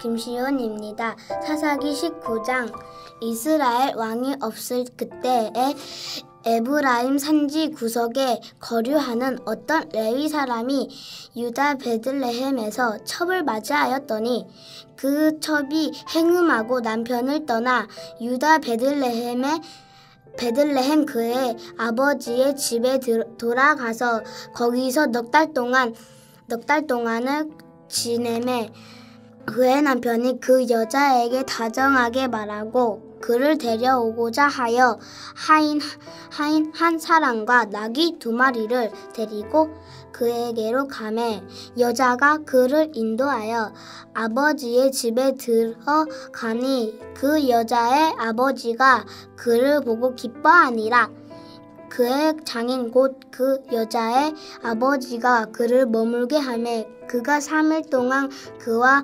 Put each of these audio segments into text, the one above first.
김시온입니다. 사사기 19장 이스라엘 왕이 없을 그때에 에브라임 산지 구석에 거류하는 어떤 레위 사람이 유다 베들레헴에서 첩을 맞이하였더니 그 첩이 행음하고 남편을 떠나 유다 베들레헴 그의 아버지의 집에 돌아가서 거기서 넉 달 동안을 지내매 그의 남편이 그 여자에게 다정하게 말하고 그를 데려오고자 하여 하인 한 사람과 나귀 2마리를 데리고 그에게로 가매 여자가 그를 인도하여 아버지의 집에 들어가니 그 여자의 아버지가 그를 보고 기뻐하니라. 그의 장인 곧 그 여자의 아버지가 그를 머물게 하매 그가 3일 동안 그와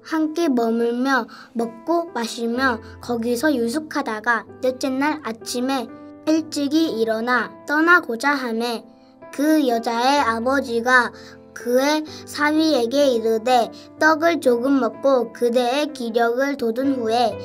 함께 머물며 먹고 마시며 거기서 유숙하다가 넷째 날 아침에 일찍이 일어나 떠나고자 하매 그 여자의 아버지가 그의 사위에게 이르되 떡을 조금 먹고 그대의 기력을 돋은 후에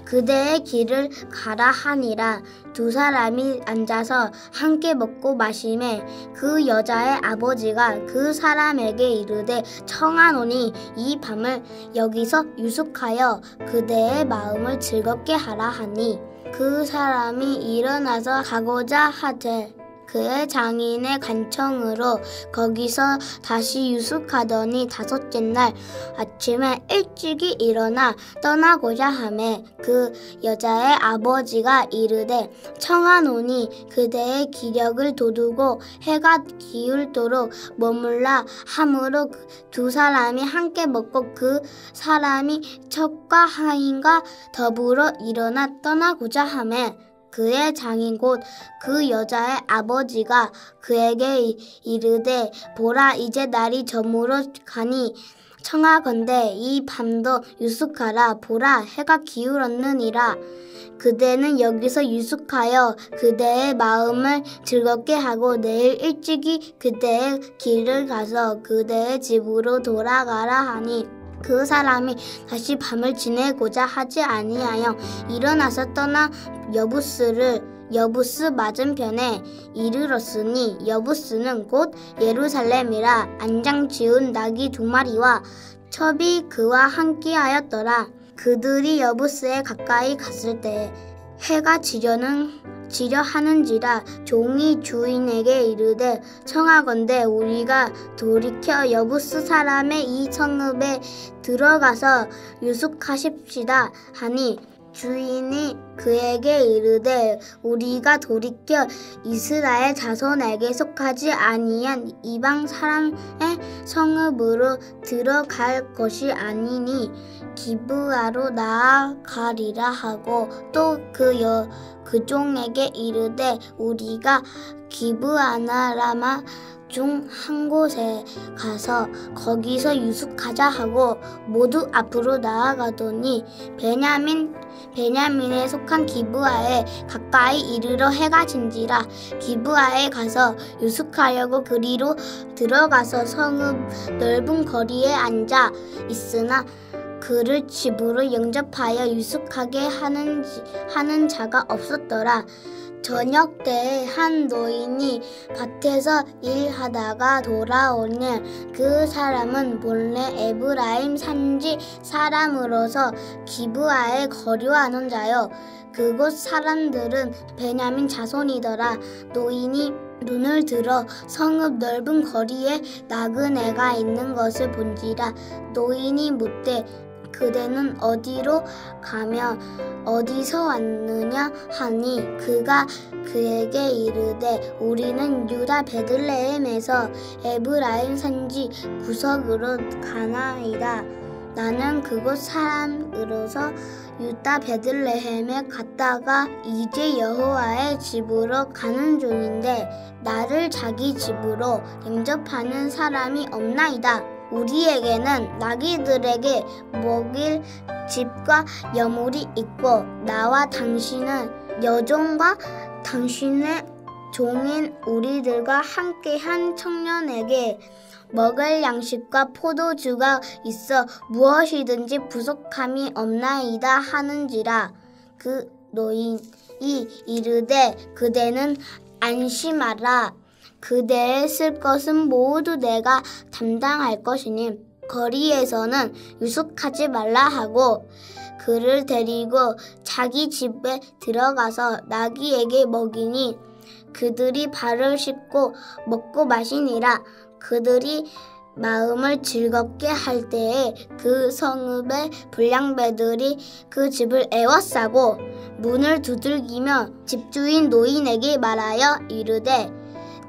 그대의 길을 가라 하니라. 2사람이 앉아서 함께 먹고 마시매 그 여자의 아버지가 그 사람에게 이르되 청하노니 이 밤을 여기서 유숙하여 그대의 마음을 즐겁게 하라 하니 그 사람이 일어나서 가고자 하되 그의 장인의 간청으로 거기서 다시 유숙하더니 5째 날 아침에 일찍이 일어나 떠나고자 하매 그 여자의 아버지가 이르되 청하노니 그대의 기력을 돋우고 해가 기울도록 머물라 하므로 2사람이 함께 먹고 그 사람이 첩과 하인과 더불어 일어나 떠나고자 하매 그의 장인 곧 그 여자의 아버지가 그에게 이르되 보라 이제 날이 저물어 가니 청하건대 이 밤도 유숙하라. 보라 해가 기울었느니라. 그대는 여기서 유숙하여 그대의 마음을 즐겁게 하고 내일 일찍이 그대의 길을 가서 그대의 집으로 돌아가라 하니 그 사람이 다시 밤을 지내고자 하지 아니하여 일어나서 떠나 여부스 맞은편에 이르렀으니 여부스는 곧 예루살렘이라. 안장 지은 나귀 2마리와 첩이 그와 함께하였더라. 그들이 여부스에 가까이 갔을 때 해가 지려 하는지라. 종이 주인에게 이르되 청하건대 우리가 돌이켜 여부스 사람의 이 성읍에 들어가서 유숙하십시다 하니 주인이 그에게 이르되 우리가 돌이켜 이스라엘 자손에게 속하지 아니한 이방 사람의 성읍으로 들어갈 것이 아니니 기브아로 나아가리라 하고 또 그 종에게 이르되 우리가 기브아나 라마 중 한 곳에 가서 거기서 유숙하자 하고 모두 앞으로 나아가더니 베냐민에 속한 기브아에 가까이 이르러 해가 진지라. 기브아에 가서 유숙하려고 그리로 들어가서 성읍 넓은 거리에 앉아 있으나 그를 집으로 영접하여 유숙하게 하는 자가 없었더라. 저녁 때에 한 노인이 밭에서 일하다가 돌아오니 그 사람은 본래 에브라임 산지 사람으로서 기브아에 거류하는 자요 그곳 사람들은 베냐민 자손이더라. 노인이 눈을 들어 성읍 넓은 거리에 나그네가 있는 것을 본지라. 노인이 묻되 그대는 어디로 가며 어디서 왔느냐 하니 그가 그에게 이르되 우리는 유다 베들레헴에서 에브라임 산지 구석으로 가나이다. 나는 그곳 사람으로서 유다 베들레헴에 갔다가 이제 여호와의 집으로 가는 중인데 나를 자기 집으로 영접하는 사람이 없나이다. 우리에게는 나귀들에게 먹일 집과 여물이 있고 나와 당신은 여종과 당신의 종인 우리들과 함께한 청년에게 먹을 양식과 포도주가 있어 무엇이든지 부족함이 없나이다 하는지라. 그 노인이 이르되 그대는 안심하라. 그대의 쓸 것은 모두 내가 담당할 것이니 거리에서는 유숙하지 말라 하고 그를 데리고 자기 집에 들어가서 나귀에게 먹이니 그들이 발을 씻고 먹고 마시니라. 그들이 마음을 즐겁게 할 때에 그 성읍의 불량배들이 그 집을 에워싸고 문을 두들기며 집주인 노인에게 말하여 이르되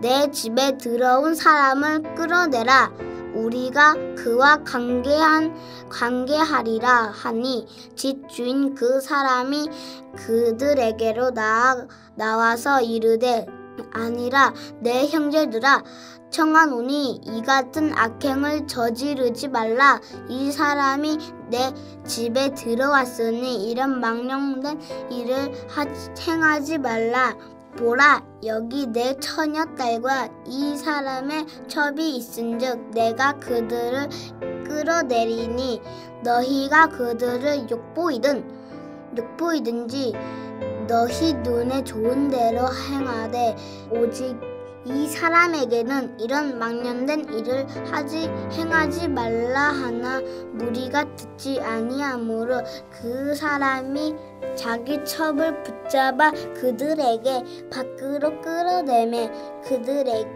내 집에 들어온 사람을 끌어내라. 우리가 그와 관계하리라 하니 집주인 그 사람이 그들에게로 나와서 이르되 아니라 내 형제들아 청하노니 이 같은 악행을 저지르지 말라. 이 사람이 내 집에 들어왔으니 이런 망령된 일을 행하지 말라. 보라, 여기 내 처녀딸과 이 사람의 첩이 있은즉 내가 그들을 끌어내리니 너희가 그들을 욕보이든지 너희 눈에 좋은 대로 행하되 오직 이 사람에게는 이런 망령된 일을 행하지 말라 하나 무리가 듣지 아니하므로 그 사람이 자기 첩을 붙잡아 그들에게 밖으로 끌어내매 그들이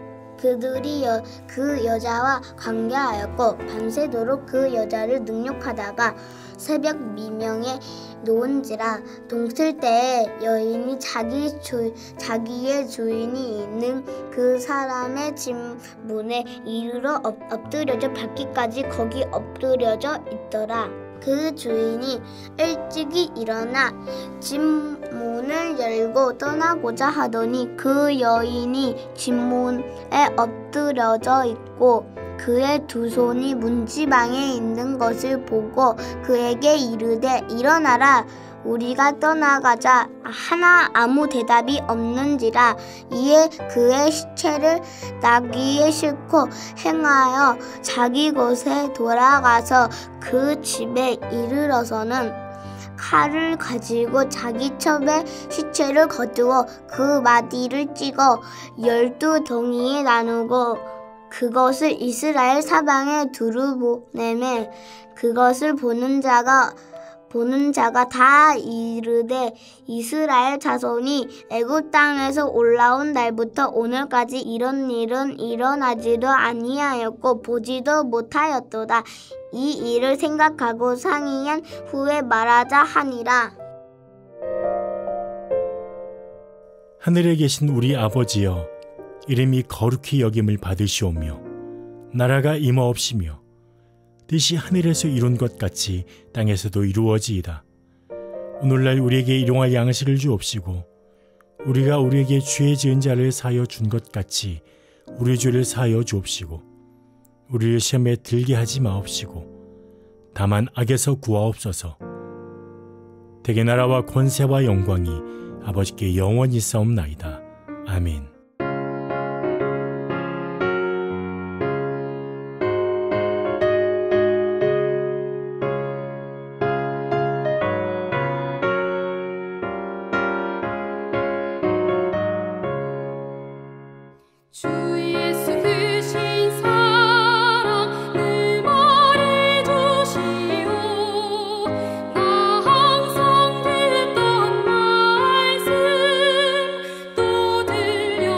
그 여자와 관계하였고 밤새도록 그 여자를 능욕하다가 새벽 미명에 놓은지라. 동틀 때에 여인이 자기의 주인이 있는 그 사람의 집 문에 이르러 엎드려져 밟기까지 거기 엎드려져 있더라. 그 주인이 일찍이 일어나 집 문을 열고 떠나고자 하더니 그 여인이 집 문에 엎드려져 있고 그의 두 손이 문지방에 있는 것을 보고 그에게 이르되 일어나라. 우리가 떠나가자 하나 아무 대답이 없는지라. 이에 그의 시체를 나귀에 싣고 행하여 자기 곳에 돌아가서 그 집에 이르러서는 칼을 가지고 자기 첩의 시체를 거두어 그 마디를 찍어 12덩이에 나누고 그것을 이스라엘 사방에 두루 보내매 그것을 보는 자가 다 이르되 이스라엘 자손이 애굽 땅에서 올라온 날부터 오늘까지 이런 일은 일어나지도 아니하였고 보지도 못하였도다. 이 일을 생각하고 상의한 후에 말하자 하니라. 하늘에 계신 우리 아버지여, 이름이 거룩히 여김을 받으시오며 나라가 임하옵시며 뜻이 하늘에서 이룬 것 같이 땅에서도 이루어지이다. 오늘날 우리에게 일용할 양식을 주옵시고 우리가 우리에게 죄 지은 자를 사하여 준 것 같이 우리 죄를 사하여 주옵시고 우리를 시험에 들게 하지 마옵시고 다만 악에서 구하옵소서. 대개 나라와 권세와 영광이 아버지께 영원히 싸움나이다. 아멘. 들려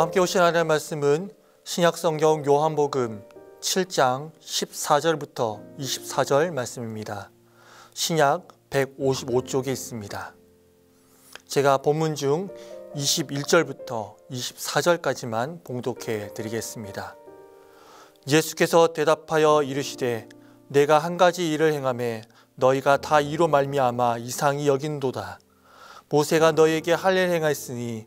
오늘도 함께 오신 하나님의 말씀은 신약성경 요한복음 7장 14절부터 24절 말씀입니다. 신약 155쪽에 있습니다. 제가 본문 중 21절부터 24절까지만 봉독해 드리겠습니다. 예수께서 대답하여 이르시되 내가 한 가지 일을 행하매 너희가 다 이로 말미암아 이상히 여긴도다. 모세가 너희에게 할례를 행하였으니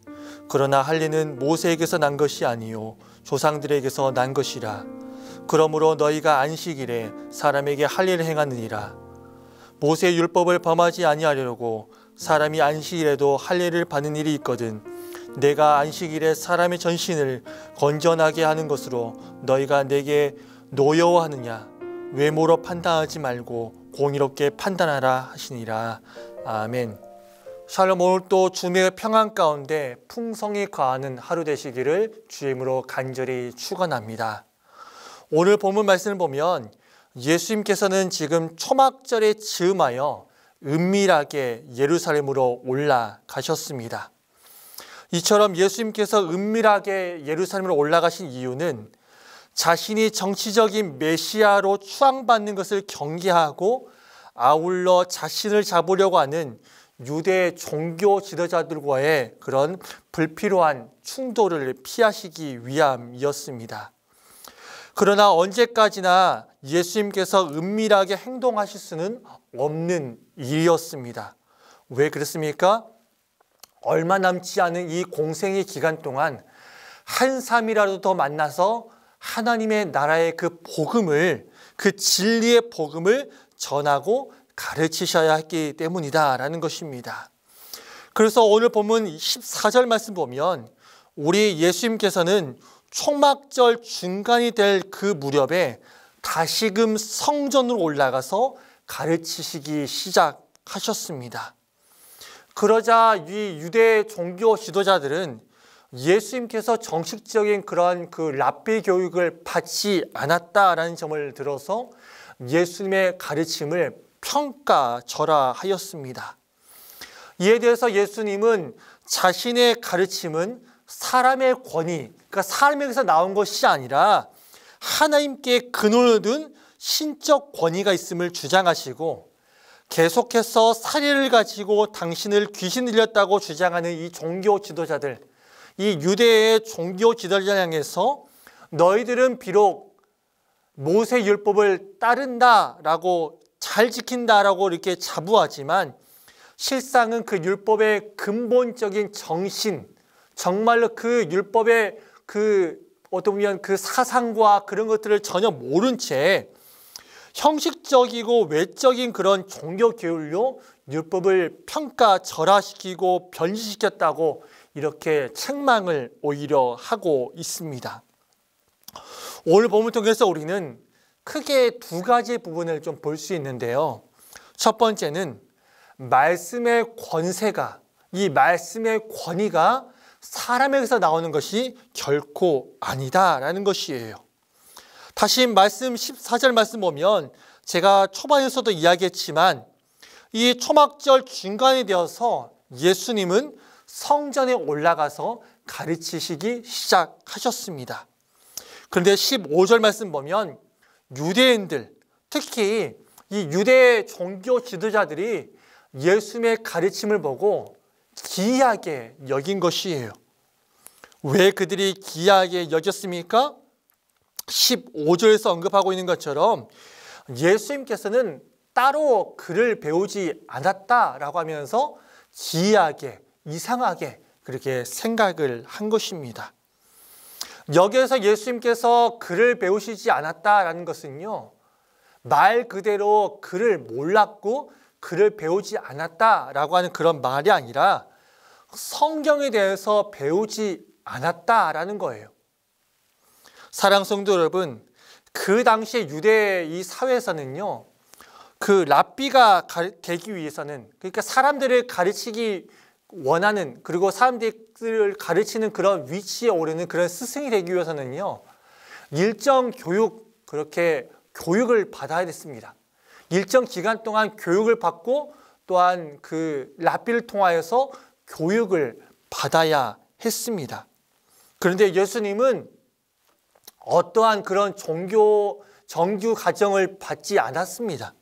그러나 할례는 모세에게서 난 것이 아니요 조상들에게서 난 것이라. 그러므로 너희가 안식일에 사람에게 할례를 행하느니라. 모세의 율법을 범하지 아니하려고 사람이 안식일에도 할례를 받는 일이 있거든 내가 안식일에 사람의 전신을 건전하게 하는 것으로 너희가 내게 노여워하느냐. 외모로 판단하지 말고 공의롭게 판단하라 하시니라. 아멘. 샬롬. 오늘 또 주님의 평안 가운데 풍성히 거하는 하루 되시기를 주의 이름으로 간절히 축원합니다. 오늘 본문 말씀을 보면 예수님께서는 지금 초막절에 즈음하여 은밀하게 예루살렘으로 올라가셨습니다. 이처럼 예수님께서 은밀하게 예루살렘으로 올라가신 이유는 자신이 정치적인 메시아로 추앙받는 것을 경계하고 아울러 자신을 잡으려고 하는 유대 종교 지도자들과의 그런 불필요한 충돌을 피하시기 위함이었습니다. 그러나 언제까지나 예수님께서 은밀하게 행동하실 수는 없는 일이었습니다. 왜 그렇습니까? 얼마 남지 않은 이 공생의 기간 동안 한 사람이라도 더 만나서 하나님의 나라의 그 복음을, 그 진리의 복음을 전하고 가르치셔야 했기 때문이다라는 것입니다. 그래서 오늘 본문 14절 말씀 보면 우리 예수님께서는 초막절 중간이 될 그 무렵에 다시금 성전으로 올라가서 가르치시기 시작하셨습니다. 그러자 이 유대 종교 지도자들은 예수님께서 정식적인 그런 그 랍비 교육을 받지 않았다라는 점을 들어서 예수님의 가르침을 평가절하하였습니다. 이에 대해서 예수님은 자신의 가르침은 사람의 권위, 그러니까 사람에게서 나온 것이 아니라 하나님께 근원을 둔 신적 권위가 있음을 주장하시고 계속해서 사례를 가지고 당신을 귀신 들렸다고 주장하는 이 종교 지도자들, 이 유대의 종교 지도자를 향해서 너희들은 비록 모세 율법을 따른다라고 잘 지킨다라고 이렇게 자부하지만 실상은 그 율법의 근본적인 정신, 정말로 그 율법의 그 어떻게 보면 그 사상과 그런 것들을 전혀 모른 채 형식적이고 외적인 그런 종교 교율로 율법을 평가절하시키고 변질시켰다고 이렇게 책망을 오히려 하고 있습니다. 오늘 본문을 통해서 우리는 크게 두 가지 부분을 좀 볼 수 있는데요. 첫 번째는 말씀의 권세가, 이 말씀의 권위가 사람에게서 나오는 것이 결코 아니다라는 것이에요. 다시 말씀 14절 말씀 보면 제가 초반에서도 이야기했지만 이 초막절 중간이 되어서 예수님은 성전에 올라가서 가르치시기 시작하셨습니다. 그런데 15절 말씀 보면 유대인들, 특히 이 유대 종교 지도자들이 예수님의 가르침을 보고 기이하게 여긴 것이에요. 왜 그들이 기이하게 여겼습니까? 15절에서 언급하고 있는 것처럼 예수님께서는 따로 글을 배우지 않았다라고 하면서 기이하게, 이상하게 그렇게 생각을 한 것입니다. 여기에서 예수님께서 글을 배우시지 않았다라는 것은요, 말 그대로 글을 몰랐고 글을 배우지 않았다라고 하는 그런 말이 아니라 성경에 대해서 배우지 않았다라는 거예요. 사랑하는 성도 여러분, 그 당시에 유대 이 사회에서는요, 그 랍비가 되기 위해서는, 그러니까 사람들을 가르치기 원하는, 그리고 사람들을 가르치는 그런 위치에 오르는 그런 스승이 되기 위해서는요, 일정 그렇게 교육을 받아야 됐습니다. 일정 기간 동안 교육을 받고 또한 그 랍비를 통하여서 교육을 받아야 했습니다. 그런데 예수님은 어떠한 그런 정규 과정을 받지 않았습니다.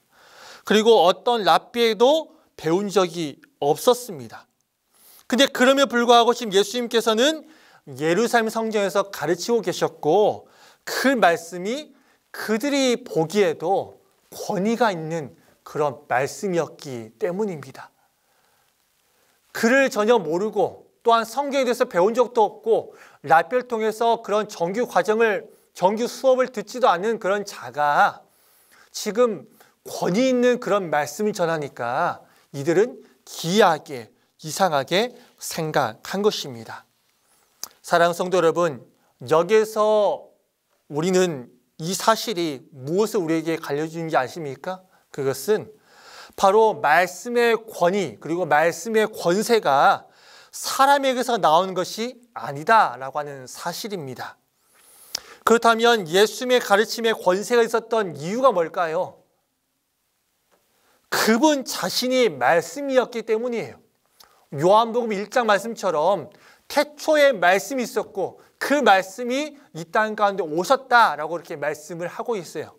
그리고 어떤 랍비에도 배운 적이 없었습니다. 근데 그럼에도 불구하고 지금 예수님께서는 예루살렘 성전에서 가르치고 계셨고, 그 말씀이 그들이 보기에도 권위가 있는 그런 말씀이었기 때문입니다. 그를 전혀 모르고 또한 성경에 대해서 배운 적도 없고 랍비를 통해서 그런 정규 수업을 듣지도 않는 그런 자가 지금 권위 있는 그런 말씀을 전하니까 이들은 기이하게, 이상하게 생각한 것입니다. 사랑하는 성도 여러분, 여기에서 우리는 이 사실이 무엇을 우리에게 알려주는지 아십니까? 그것은 바로 말씀의 권위, 그리고 말씀의 권세가 사람에게서 나오는 것이 아니다라고 하는 사실입니다. 그렇다면 예수님의 가르침에 권세가 있었던 이유가 뭘까요? 그분 자신이 말씀이었기 때문이에요. 요한복음 1장 말씀처럼 태초에 말씀이 있었고 그 말씀이 이 땅 가운데 오셨다라고 이렇게 말씀을 하고 있어요.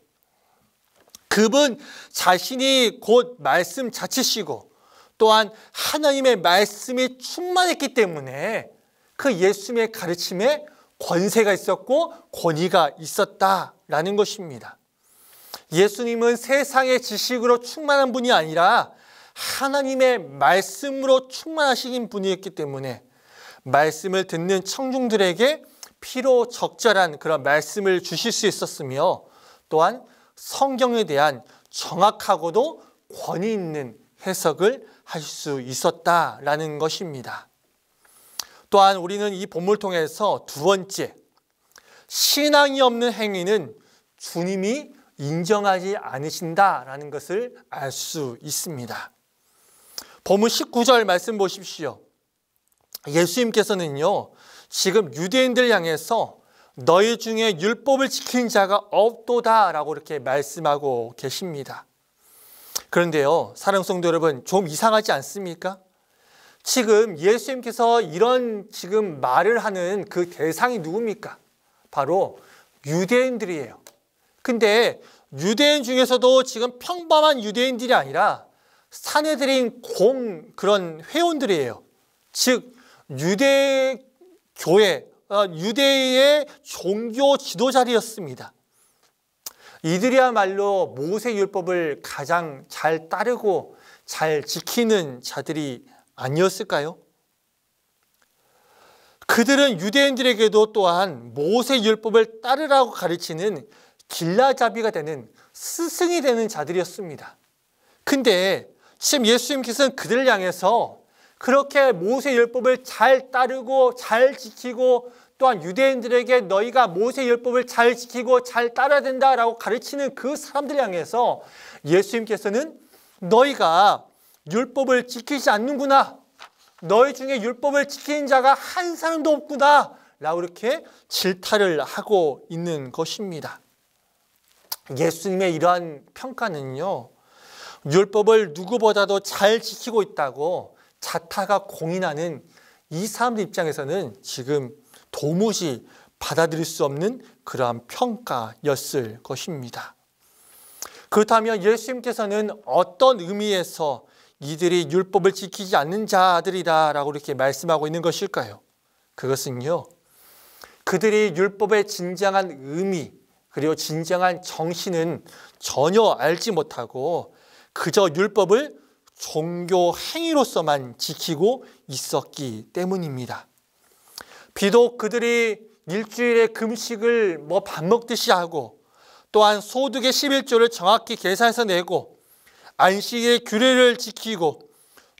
그분 자신이 곧 말씀 자체시고 또한 하나님의 말씀이 충만했기 때문에 그 예수님의 가르침에 권세가 있었고 권위가 있었다라는 것입니다. 예수님은 세상의 지식으로 충만한 분이 아니라 하나님의 말씀으로 충만하신 분이었기 때문에 말씀을 듣는 청중들에게 필요 적절한 그런 말씀을 주실 수 있었으며, 또한 성경에 대한 정확하고도 권위 있는 해석을 할 수 있었다라는 것입니다. 또한 우리는 이 본문을 통해서 두 번째, 신앙이 없는 행위는 주님이 인정하지 않으신다라는 것을 알 수 있습니다. 본문 19절 말씀 보십시오. 예수님께서는요, 지금 유대인들 향해서 너희 중에 율법을 지키는 자가 없도다라고 이렇게 말씀하고 계십니다. 그런데요, 사랑하는 성도 여러분, 좀 이상하지 않습니까? 지금 예수님께서 이런 지금 말을 하는 그 대상이 누굽니까? 바로 유대인들이에요. 근데 유대인 중에서도 지금 평범한 유대인들이 아니라 사내들인 그런 회원들이에요. 즉 유대의 종교 지도자리였습니다. 이들이야말로 모세율법을 가장 잘 따르고 잘 지키는 자들이 아니었을까요? 그들은 유대인들에게도 또한 모세율법을 따르라고 가르치는 길라잡이가 되는 스승이 되는 자들이었습니다. 근데 지금 예수님께서는 그들을 향해서 그렇게 모세율법을 잘 따르고 잘 지키고 또한 유대인들에게 너희가 모세율법을 잘 지키고 잘 따라야 된다라고 가르치는 그 사람들을 향해서 예수님께서는 너희가 율법을 지키지 않는구나, 너희 중에 율법을 지키는 자가 한 사람도 없구나 라고 이렇게 질타를 하고 있는 것입니다. 예수님의 이러한 평가는요, 율법을 누구보다도 잘 지키고 있다고 자타가 공인하는 이 사람들 입장에서는 지금 도무지 받아들일 수 없는 그러한 평가였을 것입니다. 그렇다면 예수님께서는 어떤 의미에서 이들이 율법을 지키지 않는 자들이다라고 이렇게 말씀하고 있는 것일까요? 그것은요, 그들이 율법의 진정한 의미 그리고 진정한 정신은 전혀 알지 못하고 그저 율법을 종교 행위로서만 지키고 있었기 때문입니다. 비록 그들이 일주일에 금식을 밥 먹듯이 하고 또한 소득의 11조를 정확히 계산해서 내고 안식의 규례를 지키고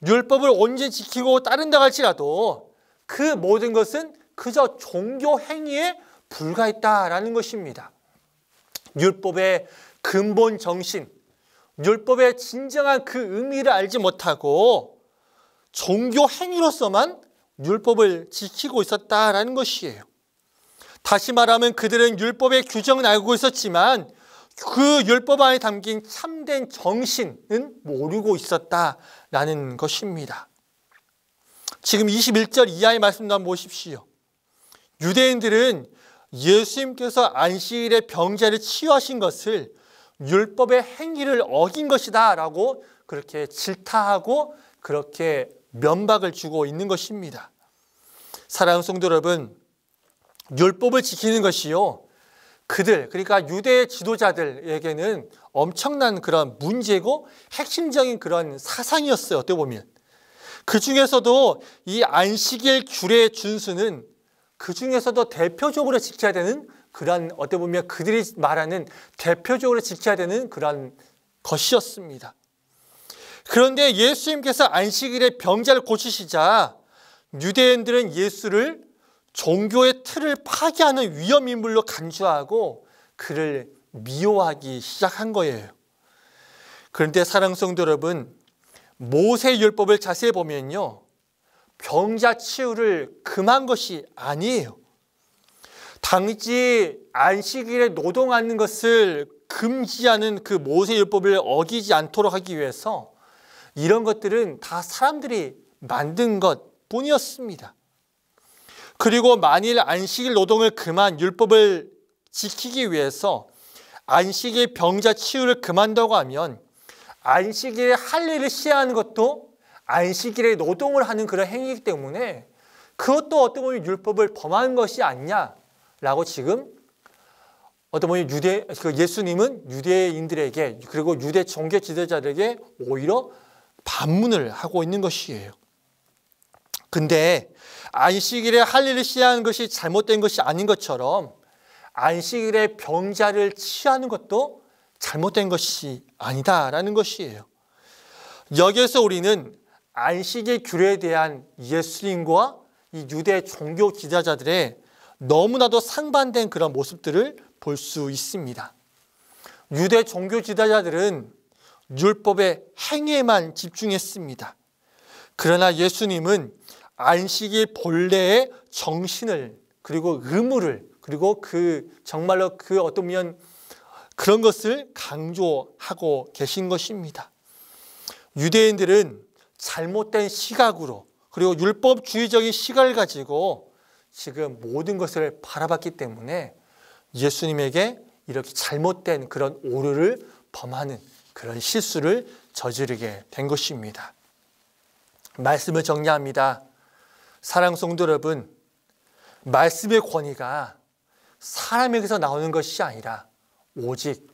율법을 온전히 지키고 따른다 할지라도 그 모든 것은 그저 종교 행위에 불과했다라는 것입니다. 율법의 근본 정신, 율법의 진정한 그 의미를 알지 못하고 종교 행위로서만 율법을 지키고 있었다라는 것이에요. 다시 말하면 그들은 율법의 규정은 알고 있었지만 그 율법 안에 담긴 참된 정신은 모르고 있었다라는 것입니다. 지금 21절 이하의 말씀도 한번 보십시오. 유대인들은 예수님께서 안식일에 병자를 치유하신 것을 율법의 행위를 어긴 것이다 라고 그렇게 질타하고 그렇게 면박을 주고 있는 것입니다. 사랑하는 성도 여러분, 율법을 지키는 것이요, 그러니까 유대 지도자들에게는 엄청난 그런 문제고 핵심적인 그런 사상이었어요. 어떻게 보면 그 중에서도 이 안식일 규례의 준수는 그 중에서도 대표적으로 지켜야 되는 그런, 어떻게 보면 그들이 말하는 대표적으로 지켜야 되는 그런 것이었습니다. 그런데 예수님께서 안식일에 병자를 고치시자 유대인들은 예수를 종교의 틀을 파괴하는 위험인물로 간주하고 그를 미워하기 시작한 거예요. 그런데 사랑하는 성도 여러분, 모세율법을 자세히 보면요, 병자 치유를 금한 것이 아니에요. 당시 안식일에 노동하는 것을 금지하는 그 모세율법을 어기지 않도록 하기 위해서 이런 것들은 다 사람들이 만든 것뿐이었습니다. 그리고 만일 안식일 노동을 금한 율법을 지키기 위해서 안식일 병자 치유를 금한다고 하면 안식일에 할 일을 시행하는 것도 안식일에 노동을 하는 그런 행위이기 때문에 그것도 어떻게 보면 율법을 범한 것이 아니냐라고 지금 어떻게 보면 예수님은 유대인들에게 그리고 유대 종교 지도자들에게 오히려 반문을 하고 있는 것이에요. 근데 안식일에 할 일을 시행하는 것이 잘못된 것이 아닌 것처럼 안식일에 병자를 치유하는 것도 잘못된 것이 아니다라는 것이에요. 여기에서 우리는 안식일 규례에 대한 예수님과 이 유대 종교 지도자들의 너무나도 상반된 그런 모습들을 볼 수 있습니다. 유대 종교 지도자들은 율법의 행위에만 집중했습니다. 그러나 예수님은 안식일 본래의 정신을 그리고 의무를 그리고 정말로 어떤 면 그런 것을 강조하고 계신 것입니다. 유대인들은 잘못된 시각으로 그리고 율법주의적인 시각을 가지고 지금 모든 것을 바라봤기 때문에 예수님에게 이렇게 잘못된 그런 오류를 범하는 그런 실수를 저지르게 된 것입니다. 말씀을 정리합니다. 사랑하는 성도 여러분, 말씀의 권위가 사람에게서 나오는 것이 아니라 오직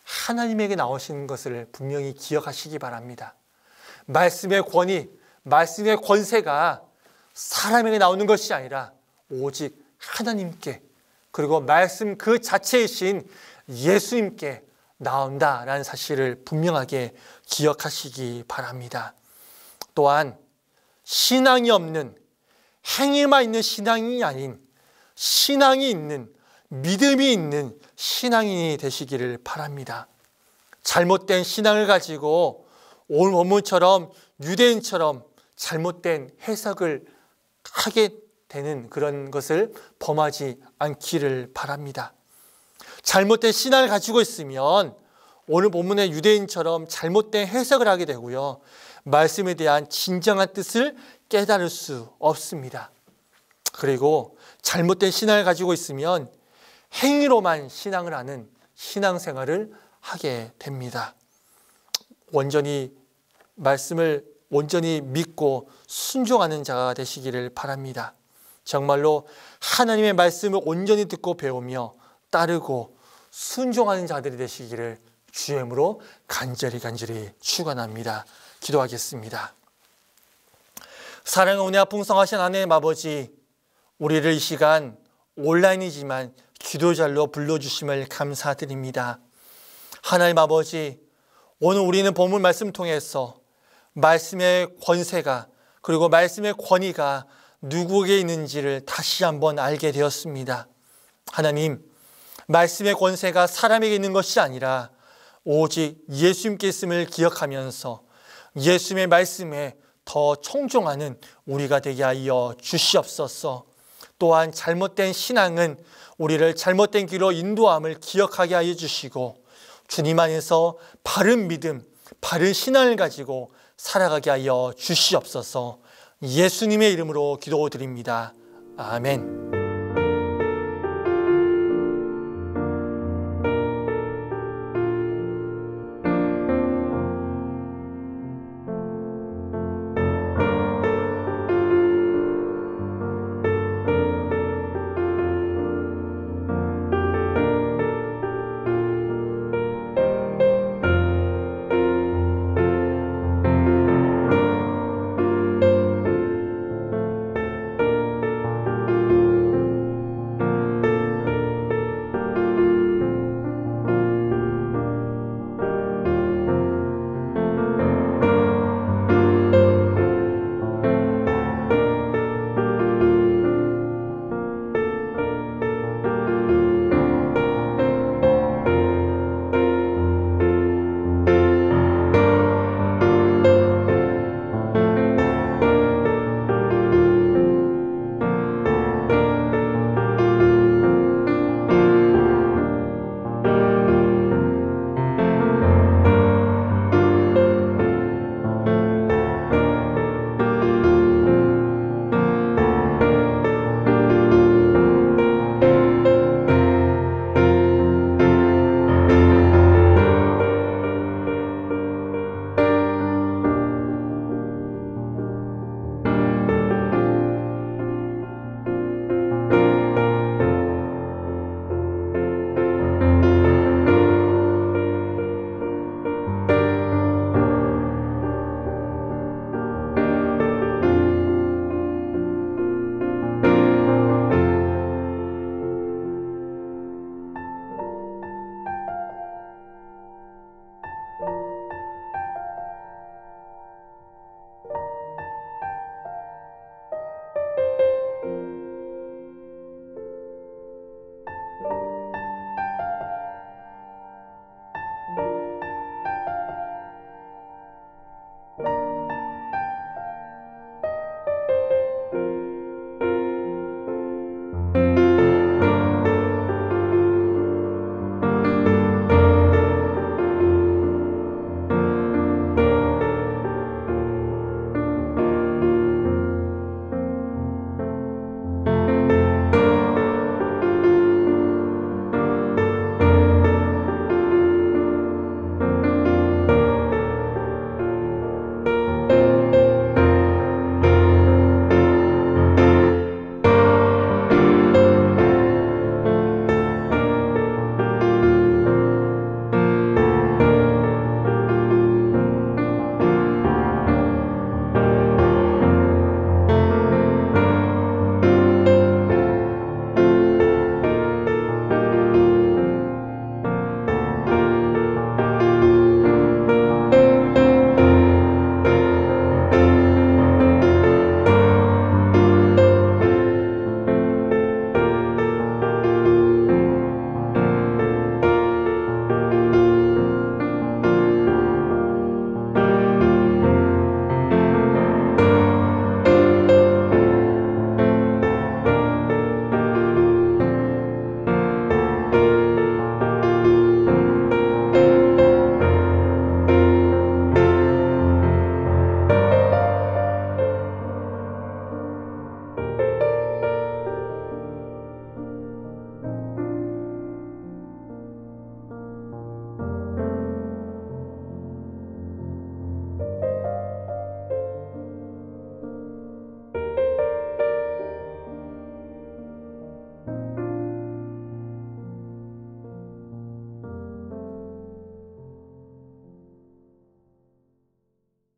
하나님에게 나오시는 것을 분명히 기억하시기 바랍니다. 말씀의 권위, 말씀의 권세가 사람에게 나오는 것이 아니라 오직 하나님께 그리고 말씀 그 자체이신 예수님께 나온다라는 사실을 분명하게 기억하시기 바랍니다. 또한 신앙이 없는 행위만 있는 신앙이 아닌 신앙이 있는 믿음이 있는 신앙인이 되시기를 바랍니다. 잘못된 신앙을 가지고 오늘 본문처럼 유대인처럼 잘못된 해석을 하게 되는 그런 것을 범하지 않기를 바랍니다. 잘못된 신앙을 가지고 있으면 오늘 본문의 유대인처럼 잘못된 해석을 하게 되고요. 말씀에 대한 진정한 뜻을 깨달을 수 없습니다. 그리고 잘못된 신앙을 가지고 있으면 행위로만 신앙을 하는 신앙생활을 하게 됩니다. 온전히 말씀을 온전히 믿고 순종하는 자가 되시기를 바랍니다. 정말로 하나님의 말씀을 온전히 듣고 배우며 따르고 순종하는 자들이 되시기를 주의 이름으로 간절히 축원합니다. 기도하겠습니다. 사랑과 은혜가 풍성하신 하나님 아버지, 우리를 이 시간 온라인이지만 기도자로 불러주심을 감사드립니다. 하나님 아버지, 오늘 우리는 본문 말씀 통해서 말씀의 권세가 그리고 말씀의 권위가 누구에게 있는지를 다시 한번 알게 되었습니다. 하나님, 말씀의 권세가 사람에게 있는 것이 아니라 오직 예수님께 있음을 기억하면서 예수님의 말씀에 더 청종하는 우리가 되게 하여 주시옵소서. 또한 잘못된 신앙은 우리를 잘못된 길로 인도함을 기억하게 하여 주시고 주님 안에서 바른 믿음, 바른 신앙을 가지고 살아가게 하여 주시옵소서. 예수님의 이름으로 기도드립니다. 아멘.